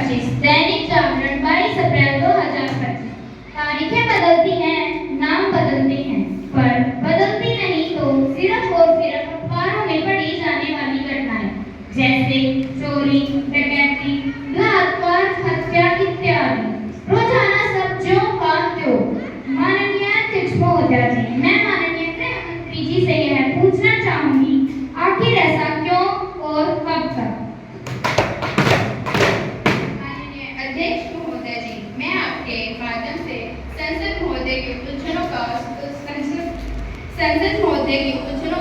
2025। दैनिक जागरण 22 अप्रैल 2025। तारीखें बदलती हैं, नाम बदलते हैं, पर बदलती नहीं तो सिर्फ और सिर्फ अखबारों में पढ़ी जाने वाली घटनाएं, जैसे चोरी, डकैती, बलात्कार, हत्या इत्यादि। रोजाना सब ज्यों का त्यों। माननीय अध्यक्ष महोदया जी, मैं माननीय गृह मंत्री जी से यह पूछना चाहूंगी, आखिर ऐसा क्यों और कब तक? माननीय अध्यक्ष महोदय जी, मैं आपके माध्यम से संसद महोदय के उलझनों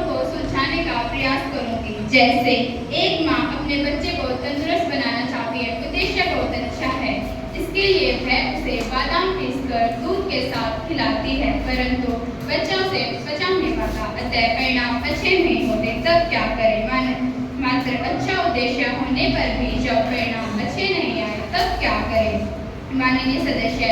को सुलझाने का प्रयास करूंगी। जैसे एक माँ अपने बच्चे को तंदुरुस्त बनाना चाहती है, उद्देश्य बहुत अच्छा है। इसके लिए वह उसे बादाम पीसकर दूध के साथ खिलाती है, परंतु बच्चा उसे पचा नहीं पाता, अतः परिणाम अच्छे नहीं होते। तब क्या करें? मात्र अच्छा उद्देश्य होने पर भी जब परिणाम अच्छे नहीं आए तब क्या करें? माननीय सदस्य,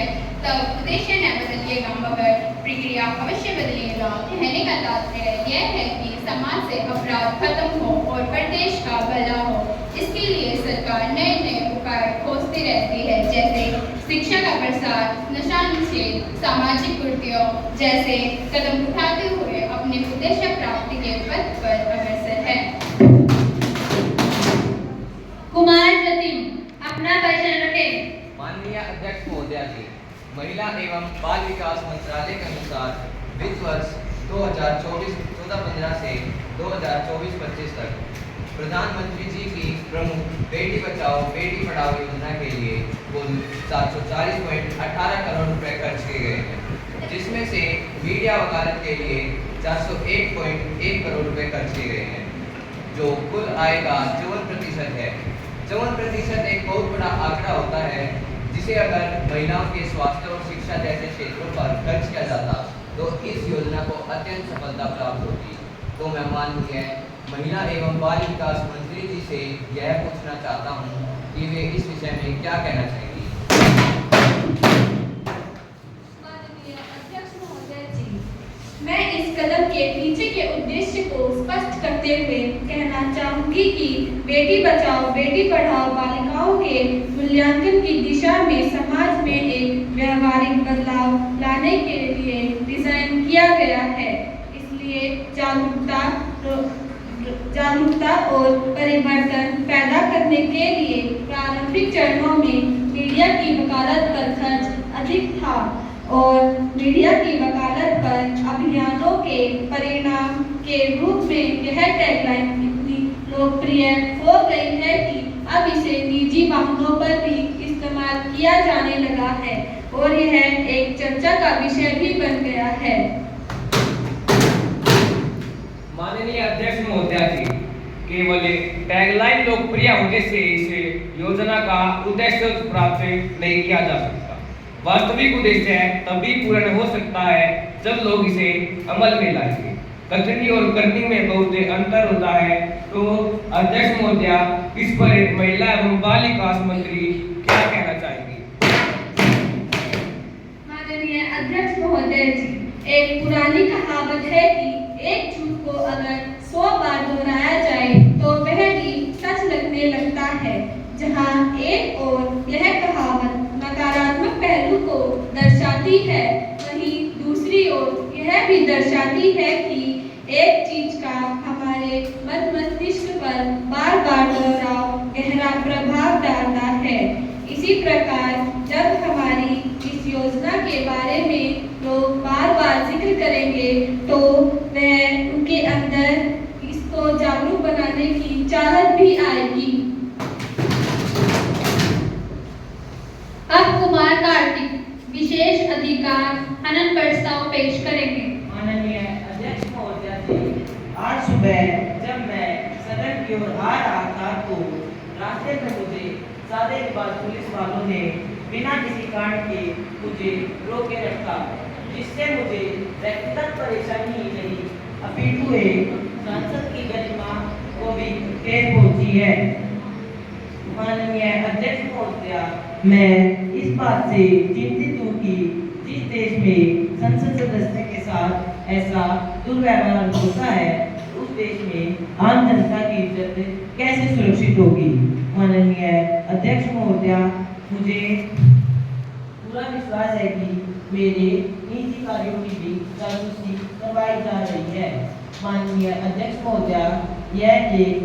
तब उद्देश्य न बदलिएगा मगर प्रक्रिया अवश्य बदलिएगा। कहने का तात्पर्य यह है कि समाज से अपराध खत्म हो और प्रदेश का भला हो। इसके लिए सरकार नए नए उपाय खोजती रहती है, जैसे शिक्षा का प्रसार, नशा निषेध, सामाजिक कुरीतियों जैसे कदम उठाते हुए अपने उद्देश्य प्राप्ति के पथ पर अग्रसर है। कुमार जतिन अपना परिचय रखें। माननीय अध्यक्ष महोदया जी, महिला एवं बाल विकास मंत्रालय के अनुसार वित्त वर्ष 2024-14-15 से 2024-25 तक प्रधानमंत्री जी की प्रमुख बेटी बचाओ बेटी पढ़ाओ योजना के लिए कुल 740.18 करोड़ रुपए खर्च किए गए हैं, जिसमें से मीडिया वकालत के लिए 401.1 करोड़ रुपए खर्च किए गए हैं, जो कुल आय का 54% है। 54% एक बहुत बड़ा आंकड़ा होता है, जिसे अगर महिलाओं के स्वास्थ्य और शिक्षा जैसे क्षेत्रों पर खर्च किया जाता तो इस योजना को अत्यंत सफलता प्राप्त होती। तो मैं माननीय महिला एवं बाल विकास मंत्री जी से यह पूछना चाहता हूँ कि वे इस विषय में क्या कहना चाहेंगी। माननीय अध्यक्ष महोदय जी, मैं इस कदम के पीछे के उद्देश्य को स्पष्ट करते हुए कहना चाहूंगी कि बेटी बचाओ बेटी पढ़ाओ बालिकाओं के मूल्यांकन की दिशा में समाज में एक व्यवहारिक बदलाव लाने के लिए डिजाइन किया गया है। इसलिए जागरूकता और परिवर्तन पैदा करने के लिए प्रारंभिक चरणों में मीडिया की वकालत पर खर्च अधिक था और मीडिया की वकालत पर अभियानों के परिणाम के रूप में यह टैगलाइन इतनी लोकप्रिय हो गई है कि अब इसे निजी मामलों पर भी इस्तेमाल किया जाने लगा है और यह एक चर्चा का विषय भी बन गया है। माननीय अध्यक्ष महोदया जी, केवल टैगलाइन लोकप्रिय होने से इसे योजना का उद्देश्य प्राप्त नहीं किया जा सकता। वास्तविक उद्देश्य तभी पूर्ण हो सकता है जब लोग इसे अमल में लाएंगे। कथनी और करनी में बहुत अंतर होता है। तो अध्यक्ष महोदया, इस पर महिला एवं बाल विकास मंत्री क्या कहना चाहेंगी? माननीय अध्यक्ष महोदय जी, एक पुरानी कहावत है कि एक झूठ को अगर 100 बार दोहराया जाए तो वह भी सच लगने लगता है। जहां एक और यह कहावत नकारात्मक पहलू को दर्शाती है, वहीं दूसरी ओर यह भी दर्शाती है कि एक चीज का हमारे मस्तिष्क पर बार बार दोहराव गहरा प्रभाव डालता है। इसी प्रकार जब हमारी इस योजना के बारे में लोग बार बार जिक्र करेंगे तो वह उनके अंदर इसको जागरूक बनाने की चाहत भी आएगी। अब कुमार कार्तिक विशेष अधिकार हनन प्रस्ताव पेश करेंगे। माननीय अध्यक्ष महोदया जी, आज सुबह जब मैं सदन की ओर आ रहा था तो रास्ते में मुझे सादेबाज पुलिस वालों ने बिना किसी कारण के मुझे रोके रखा, जिससे मुझे व्यक्तिगत परेशानी ही नहीं अपितु सांसद की गरिमा को भी ठेस पहुंची है। माननीय अध्यक्ष महोदया, मैं इस बात से चिंतित हूँ कि जिस देश में संसद सदस्य के साथ ऐसा दुर्व्यवहार होता है, उस देश में आम जनता की इज्जत कैसे सुरक्षित होगी। माननीय अध्यक्ष महोदया, मुझे पूरा विश्वास है कि मेरे निजी कार्यों की भी जासूसी करवाई जा रही है। माननीय अध्यक्ष महोदया, यह एक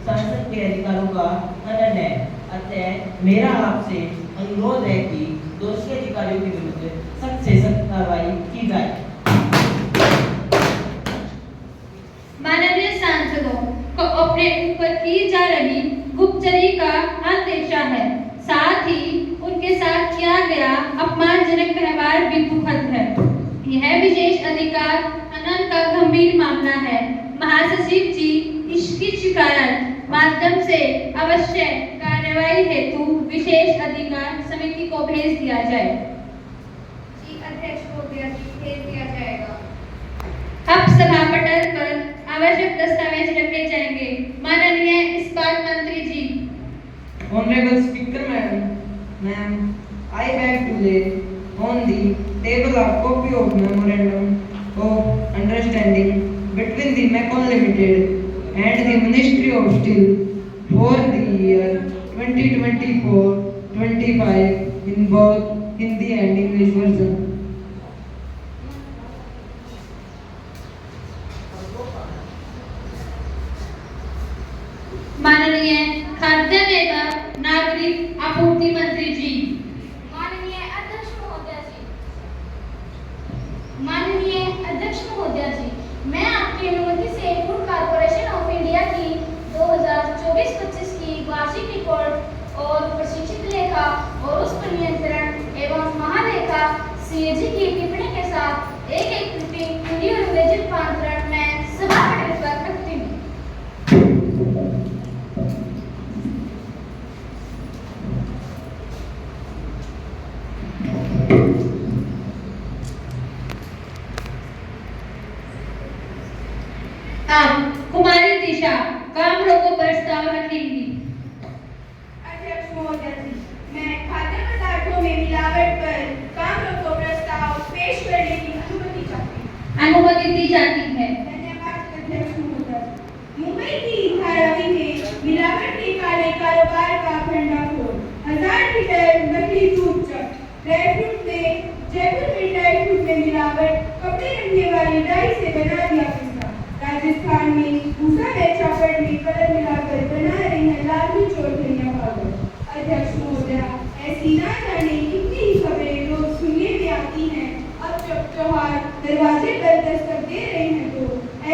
सांसद के अधिकारों का हनन है। अतः मेरा आपसे अनुरोध है कि दोषी अधिकारियों के विरुद्ध सख्त से सख्त कार्रवाई की जाए। माननीय सांसदों को अपने ऊपर की जा रही गुप्तचरी का अंदेशा है। साथ ही उनके साथ किया गया अपमानजनक व्यवहार भी दुखद है। यह विशेष अधिकार हनन का गंभीर मामला है। महासचिव जी, इसकी शिकायत माध्यम से अवश्य कार्यवाही हेतु विशेष अधिकार समिति को भेज दिया जाए। जी अध्यक्ष महोदया जी, भेज दिया जाएगा। अब सभा पटल पर आवश्यक दस्तावेज रखे जाएंगे। माननीय इस्पात मंत्री जी। Honorable Speaker Ma'am, I beg to lay on the table a copy of Memorandum of Understanding between the Macon Limited and the Ministry of Steel for the year 2024-25 in both Hindi and English version. माननीय खाद्य एवं नागरिक आपूर्ति मंत्री जी। माननीय अध्यक्ष महोदया जी, माननीय अध्यक्ष महोदया जी, मैं आपकी अनुमति से फूड कॉर्पोरेशन ऑफ इंडिया की 2024-25 की वार्षिक रिपोर्ट और प्रशिक्षित लेखा और उस पर नियंत्रण एवं महालेखा सीएजी की टिप्पणी के साथ एक क्लिपिंग हिंदी और अंग्रेजी रूपांतरण में सभा पटल पर रखती हूँ। अब कुमारी दिशा काम रोको प्रस्ताव रखेंगी। अध्यक्ष महोदया जी, मैं खाद्य पदार्थों में मिलावट पर काम रोको प्रस्ताव पेश करने की अनुमति चाहती हूँ। अनुमति दी जाती है। धन्यवाद अध्यक्ष महोदया। मुंबई की धारावी में मिलावट के काले कारोबार का भंडाफोड़, 1000 लीटर नकली दूध चक, ड्राई फ्रूट में जयपुर में ड्राई फ्रूट में मिलावट, कपड़े रखने वाली डाई से बना दिया पिस्ता, राजस्थान में भूसा व चावल में कलर मिलाकर बना रहे हैं लाल मिर्च और धनिया पाउडर। अध्यक्ष महोदया, ऐसी ना जाने कितनी ही खबरें रोज सुनने में आती हैं। अब जब त्योहार दरवाजे पर दस्तक दे रहे हैं तो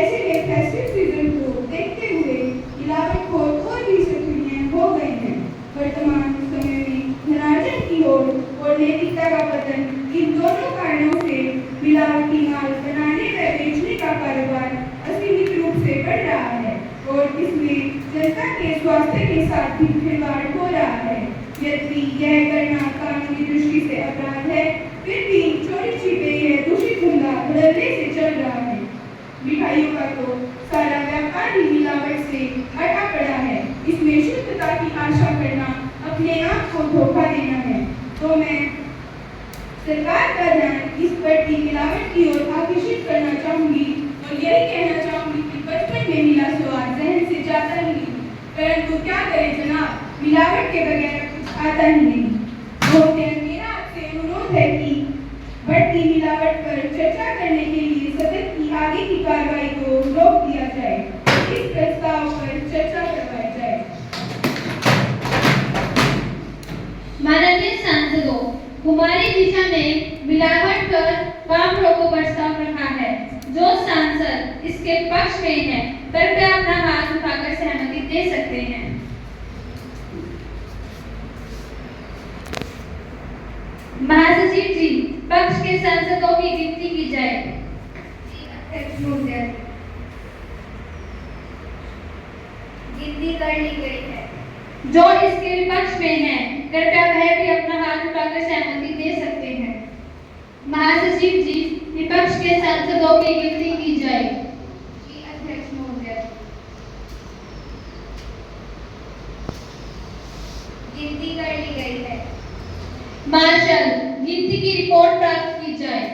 ऐसे में फेस्टिव सीजन को देखते हुए मिलावटखोर और भी सक्रिय हो गए हैं। वर्तमान समय में धनार्जन की ओर और नैतिकता का पतन, इन दोनों कारणों से मिलावटी माल बनाने व बेचने का कारोबार असीमित रूप से बढ़ रहा है और इसमें जनता के स्वास्थ्य के साथ भी खिलवाड़ हो रहा है। यदि यह करना कानूनी दृष्टि से अपराध है, फिर भी चोरी छिपे यह दूषित धंधा धड़ल्ले से चल रहा है। मिठाइयों का तो सारा व्यापार ही मिलावट से अटा पड़ा है। इसमें शुद्धता की आशा करना अपने आप को धोखा देना है। तो मैं सरकार का ध्यान इस बढ़ती मिलावट की ओर आकर्षित करना चाहूंगी और यही कहना चाहूंगी कि बचपन में मिला स्वाद जहन से जाता ही नहीं, परंतु क्या करें जनाब, मिलावट के बगैर कुछ आता ही नहीं। मेरा आपसे अनुरोध है कि बढ़ती मिलावट पर चर्चा करने के लिए सदन की आगे की कार्रवाई को रोक दिया जाए। इस प्रस्ताव पर चर्चा करवाई जाए। माननीय सांसदों, कुमारी दिशा ने मिलावट पर काम रोको प्रस्ताव रखा है। जो सांसद इसके पक्ष में है, कृपया अपना हाथ उठाकर सहमति दे सकते हैं। महासचिव जी, पक्ष के सांसदों की गिनती की जाए। अध्यक्ष महोदया, गिनती कर ली गई है। जो इसके विपक्ष में है, कृपया वह भी अपना हाथ उठाकर सहमति दे सकते हैं। महासचिव जी, विपक्ष के सांसदों की गिनती की जाए। जी अध्यक्ष महोदया, गिनती कर ली गई है। मार्शल, गिनती की रिपोर्ट प्राप्त की जाए।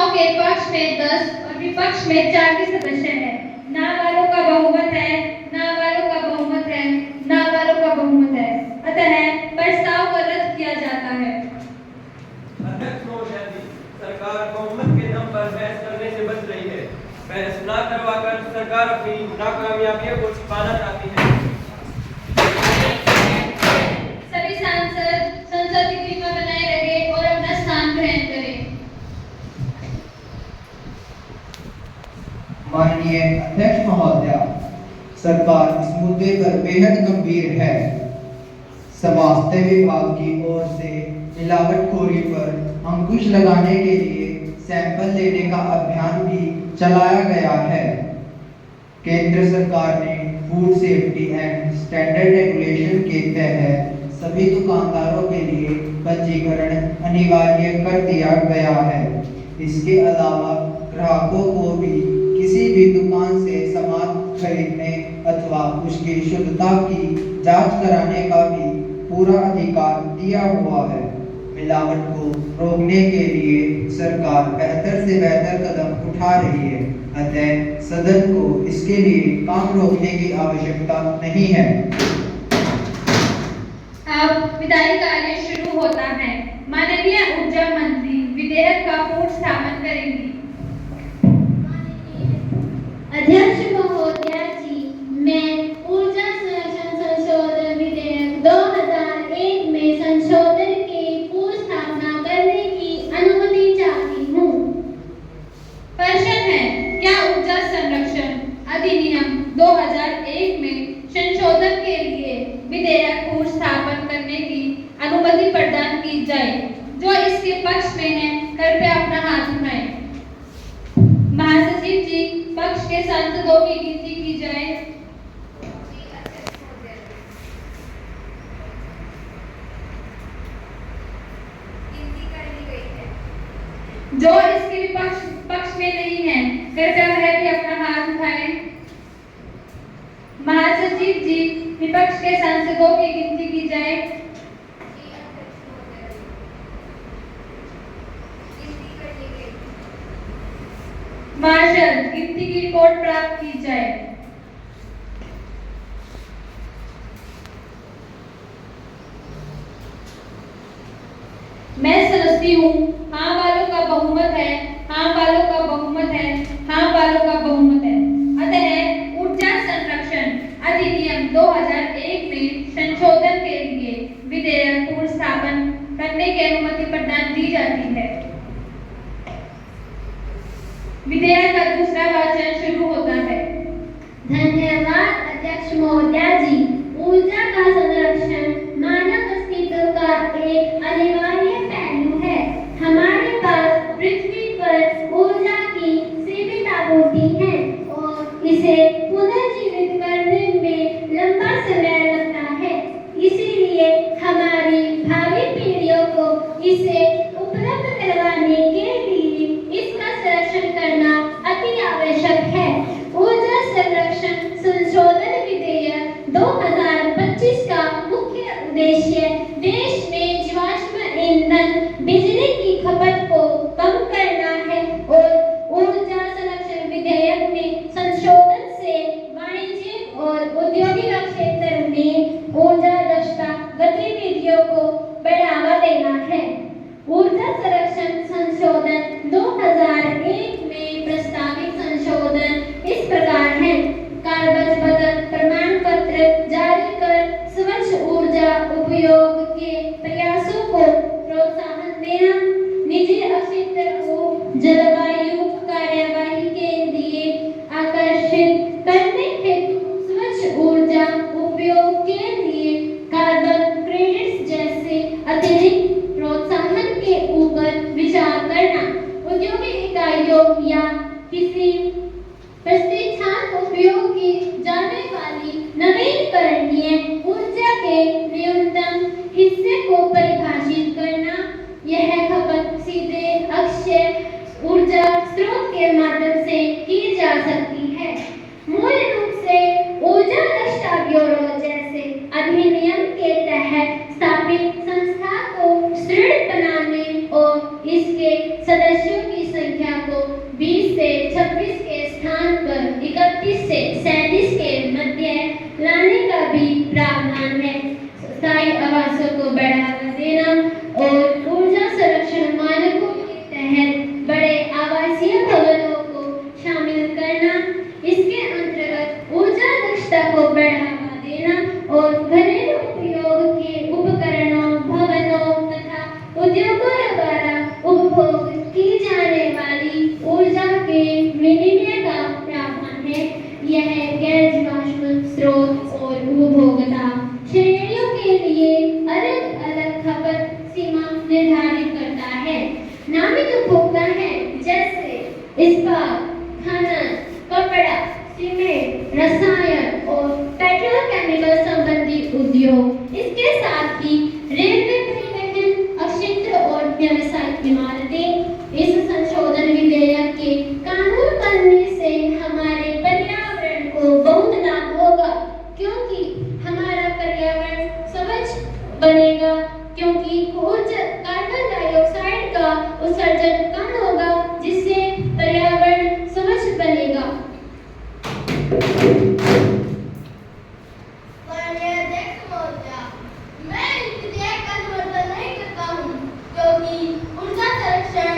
प्रस्ताव के पक्ष में 10 और विपक्ष में 40 सदस्य हैं। ना वालों का बहुमत है, ना वालों का बहुमत है, ना वालों का बहुमत है। अतः प्रस्ताव को रद्द किया जाता है। अध्यक्ष महोदया जी, सरकार बहुमत के दम पर बहस करने से बच रही है। बहस न करवाकर सरकार अपनी नाकामयाबियों को छिपाना चाहती है। सभी सांसद संसद की गरिमा बनाए रखें और अपना स्थान ग्रहण करें। माननीय अध्यक्ष महोदया, सरकार इस मुद्दे पर बेहद गंभीर है। स्वास्थ्य विभाग की ओर से मिलावटखोरी पर अंकुश लगाने के लिए सैंपल लेने का अभियान भी चलाया गया है। केंद्र सरकार ने food safety and standard regulation के तहत सभी दुकानदारों के लिए पंजीकरण अनिवार्य कर दिया गया है। इसके अलावा ग्राहकों को भी किसी भी दुकान से सामान खरीदने अथवा उसकी शुद्धता की जांच कराने का भी पूरा अधिकार दिया हुआ है। मिलावट को रोकने के लिए सरकार बेहतर से बेहतर कदम उठा रही है। अतः सदन को इसके लिए काम रोकने की आवश्यकता नहीं है। अब विधायी कार्य शुरू होता है। माननीय ऊर्जा मंत्री विधेयक का पूर्ण स्थापन करेंगी। अध्यक्ष महोदया जी, मैं ऊर्जा संरक्षण संशोधन विधेयक 2001 में संशोधन के पूर्ण स्थापना करने की अनुमति चाहती हूँ। प्रश्न है, क्या ऊर्जा संरक्षण अधिनियम 2001 में संशोधन के लिए विधेयक पूर्ण स्थापन करने की अनुमति प्रदान की जाए? जो इसके पक्ष में है कृपया अपना हाथ उठाएं। महासचिव जी, पक्ष के सांसदों की गिनती की जाए। जो इसके पक्ष में नहीं है कृपया वह भी अपना हाथ उठाएं। महासचिव जी, विपक्ष के सांसदों की गिनती की जाए। मार्शल, गिनती की रिपोर्ट प्राप्त की जाए। मैं समझती हूँ हाँ वालों का बहुमत है, हाँ वालों का बहुमत है, हाँ वालों का बहुमत है। अतः ऊर्जा संरक्षण अधिनियम 2001 में संशोधन के लिए विधेयक पूर्ण स्थापन करने की अनुमति प्रदान दी जाती है। विधेयक का दूसरा वाचन शुरू होता है। धन्यवाद अध्यक्ष महोदया जी। ऊर्जा का संरक्षण मानव अस्तित्व का एक अनिवार्य पहलू है। हमारे पास पृथ्वी पर ऊर्जा की सीमित आपूर्ति है और इसे पुनर्जीवित करने में लंबा समय लगता है। इसीलिए हमारी भावी पीढ़ियों को इसे उपलब्ध करवाने के लिए इसका संरक्षण करना अति आवश्यक है। ऊर्जा संरक्षण संशोधन विधेयक 2025 का मुख्य उद्देश्य देश में जीवाश्म ईंधन बिजली की खपत को कम करना है और ऊर्जा संरक्षण विधेयक में संशोधन से वाणिज्यिक और औद्योगिक क्षेत्र में ऊर्जा दक्षता गतिविधियों को बढ़ावा देना है। ऊर्जा संरक्षण संशोधन 2001 में प्रस्तावित संशोधन इस प्रकार है। कागज बदल प्रमाण पत्र जारी कर स्वच्छ ऊर्जा उपयोग के प्रयासों को प्रोत्साहन देना, निजी क्षेत्र को जलवायु कार्यवाही के लिए आकर्षित करने हेतु स्वच्छ ऊर्जा उपयोग के लिए कार्बन क्रेडिट्स जैसे अतिरिक्त प्रोत्साहन के ऊपर विचार करना, औद्योगिक इकाइयों या किसी प्रतिष्ठान उपयोग की जाने वाली नवीकरणीय ऊर्जा के न्यूनतम हिस्से को परिभाषित करना। यह खपत सीधे अक्षय ऊर्जा स्रोत के माध्यम से की जा सकती है। मूल रूप से ऊर्जा दक्षता ब्यूरो जैसे अधिनियम के तहत स्थापित संस्था को सुदृढ़ बनाने और इसके सदस्यों की संख्या से 37 के मध्य लाने का भी प्रावधान है। स्थायी आवासों को बढ़ावा देना और ऊर्जा संरक्षण मानकों के तहत बड़े आवासीय भवनों को शामिल करना। इसके अंतर्गत ऊर्जा दक्षता को बढ़ावा देना और घरेलू उपयोग के उपकरणों, भवनों तथा उद्योगों द्वारा उपभोग की जाने वाली ऊर्जा के विनिमय का प्रावधान है। यह गैर जीवाश्म स्रोत और उपभोक्ता श्रेणियों के लिए अलग अलग खपत सीमा निर्धारित करता है। नामित उपभोक्ता है जैसे इस्पात, खनन, कपड़ा, सीमेंट, रसायन और पेट्रोकेमिकल संबंधी उद्योग। इसके साथ ही रेलवे, परिवहन, अक्षेत्र और व्यावसायिक इमारतें। इस संशोधन विधेयक के कानून बनने से हमारे पर्यावरण को बहुत लाभ होगा, क्योंकि हमारा पर्यावरण स्वच्छ बनेगा, क्योंकि कार्बन डाइऑक्साइड का उत्सर्जन कम होगा, जिससे पर्यावरण स्वच्छ बनेगा। माननीय अध्यक्ष महोदया, मैं इस विधेयक का समर्थन नहीं करता हूँ, क्योंकि ऊर्जा संरक्षण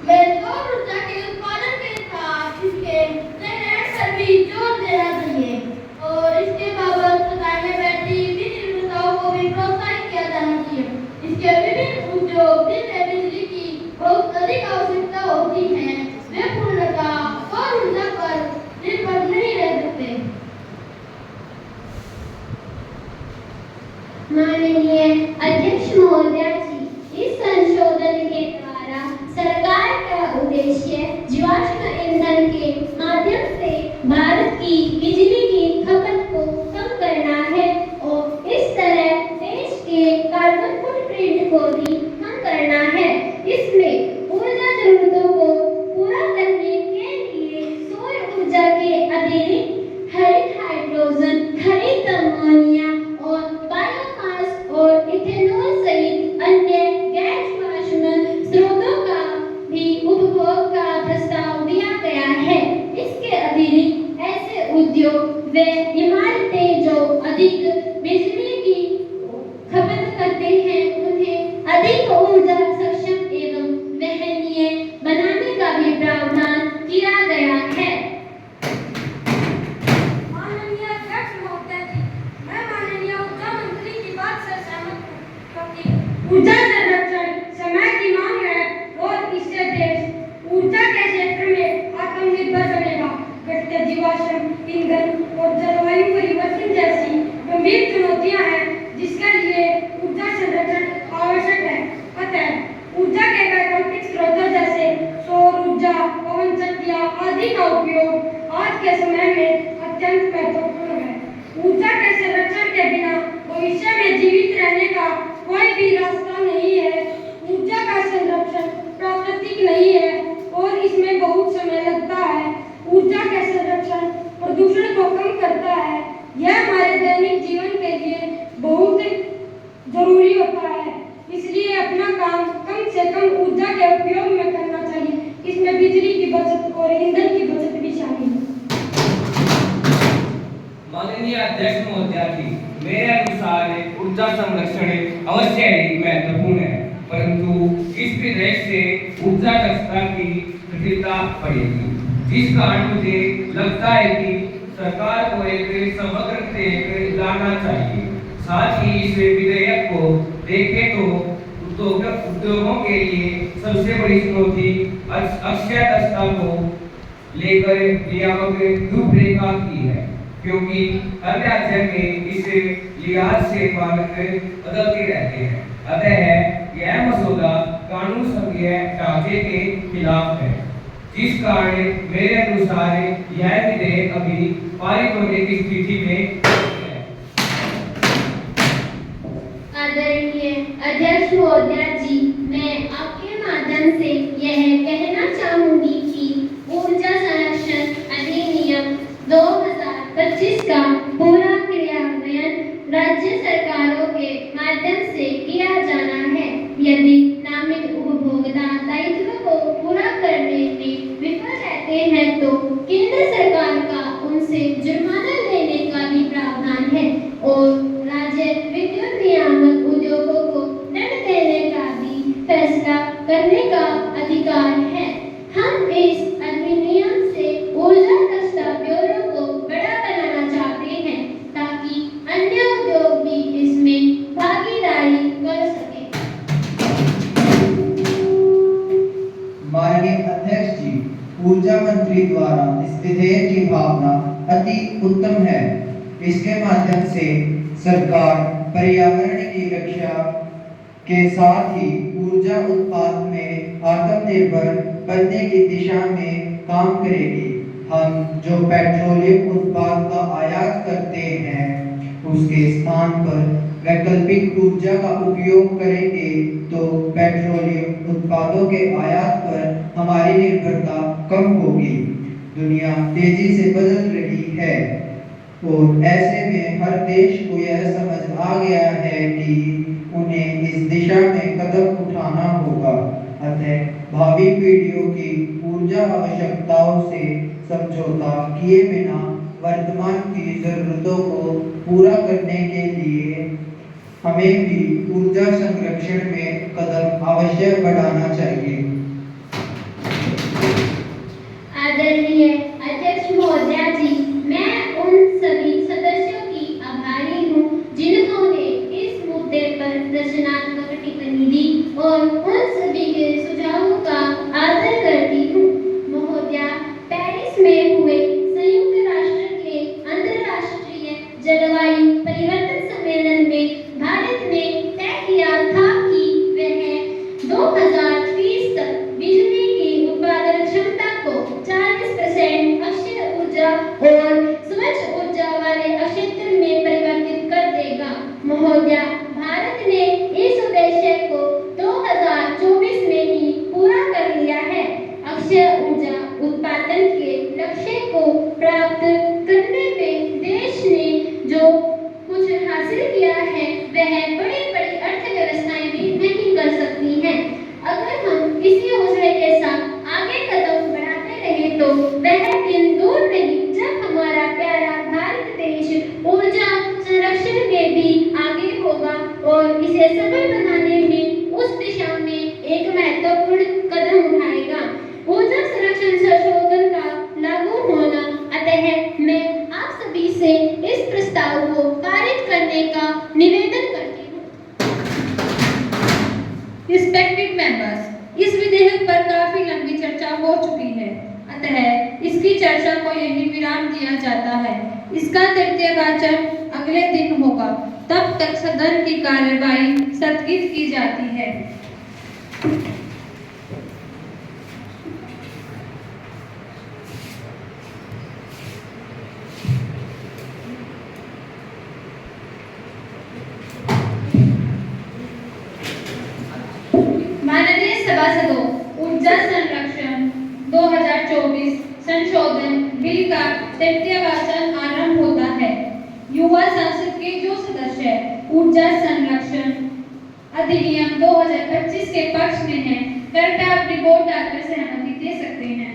में सौर ऊर्जा के उत्पादन के साथ इसके संग्रहण पर भी जोर देना चाहिए और इसके बाबत सरकार में बैठी बिजली निर्माताओं को भी प्रोत्साहित किया जाना चाहिए। इसके विभिन्न उद्योग जिनमें बिजली की बहुत अधिक आवश्यकता होती है, वे पूर्णतः सौर ऊर्जा पर निर्भर नहीं रह सकते। माननीय अध्यक्ष महोदया जी, इस संशोधन के द्वारा सरकार का उद्देश्य जीवाश्म ईंधन के माध्यम से भारत की बिजली की खपत को कम करना है और इस तरह देश के कार्बन फुटप्रिंट को भी कम करना है। इसमें ऊर्जा जरूरतों को पूरा करने के लिए सौर ऊर्जा के अतिरिक्त हरित हाइड्रोजन, हरित अमोनिया और बायोमास और इथेनॉल सहित अन्य गैर जीवाश्म स्रोतों का भी उपभोग का प्रस्ताव दिया गया है। इसके अतिरिक्त ऐसे उद्योग व इमारतें जो अधिक बिजली की खपत करते हैं, उन्हें अधिक ऊर्जा सक्षम एवं वहनीय बनाने का भी प्रावधान किया गया है। माननीय अध्यक्ष महोदया जी, मैं माननीय ऊर्जा मंत्री की बात से सहमत हूँ, क्योंकि ऊर्जा संरक्षण समय की मांग है और इससे देश ऊर्जा के क्षेत्र में आत्मनिर्भर बनेगा। घटते जीवाश्म ईंधन और जलवायु परिवर्तन जैसी गंभीर चुनौतियां हैं, जिसके लिए ऊर्जा संरक्षण आवश्यक है। अतः ऊर्जा के वैकल्पिक स्रोतों जैसे सौर ऊर्जा, पवन शक्तियां आदि का उपयोग आज के समय में अत्यंत महत्वपूर्ण है। ऊर्जा के संरक्षण के बिना भविष्य में जीवित रहने का कोई भी रास्ता नहीं है। ऊर्जा का संरक्षण प्राकृतिक नहीं है और इसमें बहुत समय लगता है। ऊर्जा का संरक्षण प्रदूषण को कम करता है। यह हमारे दैनिक जीवन के लिए बहुत जरूरी होता है। इसलिए अपना काम कम से कम ऊर्जा के उपयोग में करना चाहिए। इसमें बिजली की बचत और ईंधन की बचत भी शामिल है। माननीय अध्यक्ष महोदया जी, मेरे अनुसार ऊर्जा संरक्षण अवश्य ही महत्वपूर्ण है, परंतु इस विधेयक से ऊर्जा दक्षता की जटिलता बढ़ेगी, जिस कारण मुझे लगता है कि सरकार को एक समग्र टेक लाना चाहिए। साथ ही इस विधेयक को देखें तो उद्योगों के लिए सबसे बड़ी चुनौती अक्षय दक्षता को लेकर नियामक रूपरेखा की है, क्योंकि हर राज्य में इस लिहाज से मानक बदलते रहते हैं। अतः यह मसौदा कानून संघीय ढांचे के खिलाफ है, जिस कारण मेरे अनुसार यह विधेयक अभी पारित होने की स्थिति में है। आदरणीय अध्यक्ष महोदया जी, मैं आपके माध्यम से यह कहना चाहूंगी कि ऊर्जा संरक्षण अधिनियम 2025 का पूरा क्रियान्वयन राज्य सरकारों के माध्यम से किया जाना है। यदि नामित उपभोक्ता दायित्व को पूरा करने में विफल रहते हैं तो केंद्र सरकार का उनसे उनसे जुर्माना लेने का भी प्रावधान है और राज्य विद्युत नियामक उद्योगों को दंड देने का भी फैसला करने का अधिकार है। हम इस अधिनियम से ऊर्जा दक्षता ब्यूरो को बड़ा बनाना चाहते हैं ताकि अन्य उद्योग भी इसमें भागीदारी कर सके। माननीय अध्यक्ष जी, ऊर्जा मंत्री द्वारा इस विधेयक की भावना अति उत्तम है। इसके माध्यम से सरकार पर्यावरण की रक्षा के साथ ही ऊर्जा उत्पाद में आत्मनिर्भर बनने की दिशा में काम करेगी। हम जो पेट्रोलियम उत्पाद का आयात करते हैं उसके स्थान पर वैकल्पिक ऊर्जा का उपयोग करेंगे तो पेट्रोलियम उत्पादों के आयात पर हमारी निर्भरता कम होगी। दुनिया तेजी से बदल रही है और ऐसे में हर देश को यह समझ आ गया है कि उन्हें इस दिशा में कदम उठाना होगा। अतः भावी पीढ़ियों की ऊर्जा आवश्यकताओं से समझौता किए बिना वर्तमान की जरूरतों को पूरा करने के लिए हमें भी ऊर्जा संरक्षण में कदम अवश्य बढ़ाना चाहिए। आदरणीय अध्यक्ष महोदया जी, मैं उन सभी सदस्यों की आभारी हूँ जिन्होंने इस मुद्दे पर रचनात्मक टिप्पणी दी और उन सभी के सुझावों का आदर करती हूँ। महोदया, पेरिस में हुए संयुक्त राष्ट्र के अंतर्राष्ट्रीय जलवायु परिवर्तन सम्मेलन में भारत ने तय किया था कि वह 2030 तक बिजली की उत्पादन क्षमता को 40% अक्षय ऊर्जा और स्वच्छ ऊर्जा वाले क्षेत्र में परिवर्तित कर देगा। महोदया, भारत ने इस उद्देश्य को 2024 में ही पूरा कर लिया है। अक्षय ऊर्जा उत्पादन के लक्ष्य को प्राप्त करने में देश ने जो कुछ हासिल किया है वह बड़ी बड़ी अर्थव्यवस्थाएं भी नहीं कर सकती हैं। अगर हम इसी हौसले के साथ आगे कदम बढ़ाते रहे तो वह दिन दूर नहीं जब हमारा प्यारा भारत देश ऊर्जा संरक्षण में भी आगे होगा और इसे सफल बनाने में उस दिशा में एक महत्वपूर्ण कदम उठाएगा। ऊर्जा संरक्षण संशोधन का लागू होना, अतः मैं आप सभी से इस प्रस्ताव को पारित करने का निवेदन करती हूँ। रिस्पेक्टेड मेंबर्स, इस विधेयक पर काफी लंबी चर्चा हो चुकी है, अतः इसकी चर्चा को यही विराम दिया जाता है। इसका तृतीय वाचन अगले दिन होगा। तब तक सदन की कार्यवाही स्थगित की जाती है। माननीय सभासदों, ऊर्जा संरक्षण 2024 संशोधन बिल का तृतीय वाचन आरंभ होता है। युवा संसद के जो सदस्य ऊर्जा संरक्षण अधिनियम 2025 के पक्ष में हैं, कृपया अपनी वोट डालकर सहमति दे सकते हैं।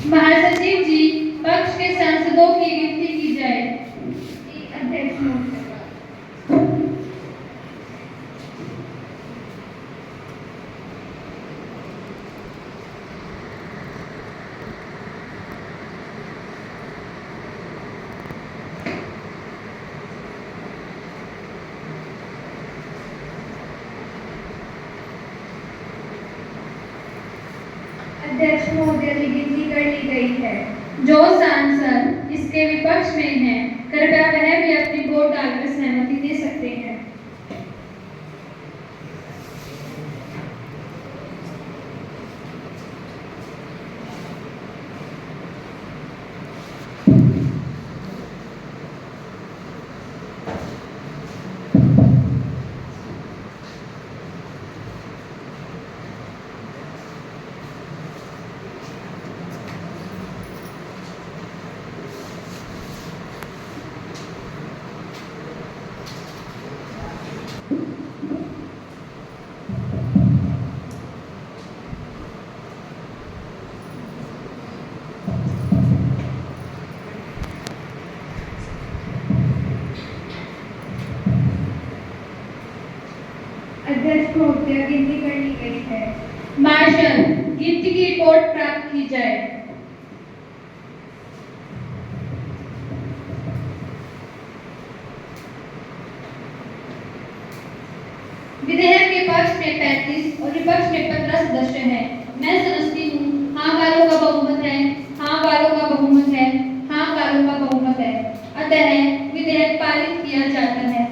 महासचिव जी, पक्ष के सांसदों की गिनती की जाए। अध्यक्ष महोदय। अध्यक्ष महोदय की गिनती कर ली गई है। जो सांसद इसके विपक्ष में हैं, कृपया वह भी अपनी वोट डालकर सहमति दे सकते हैं। अध्यक्ष महोदया गिनती कर ली गई है। मार्शल, गिनती की रिपोर्ट प्राप्त की जाए। विधेयक के पक्ष में 35 और विपक्ष में 15 सदस्य हैं। मैं समझती हूँ हाँ वालों का बहुमत है, हाँ वालों का बहुमत है, हाँ वालों का बहुमत है। अतः विधेयक पारित किया जाता है।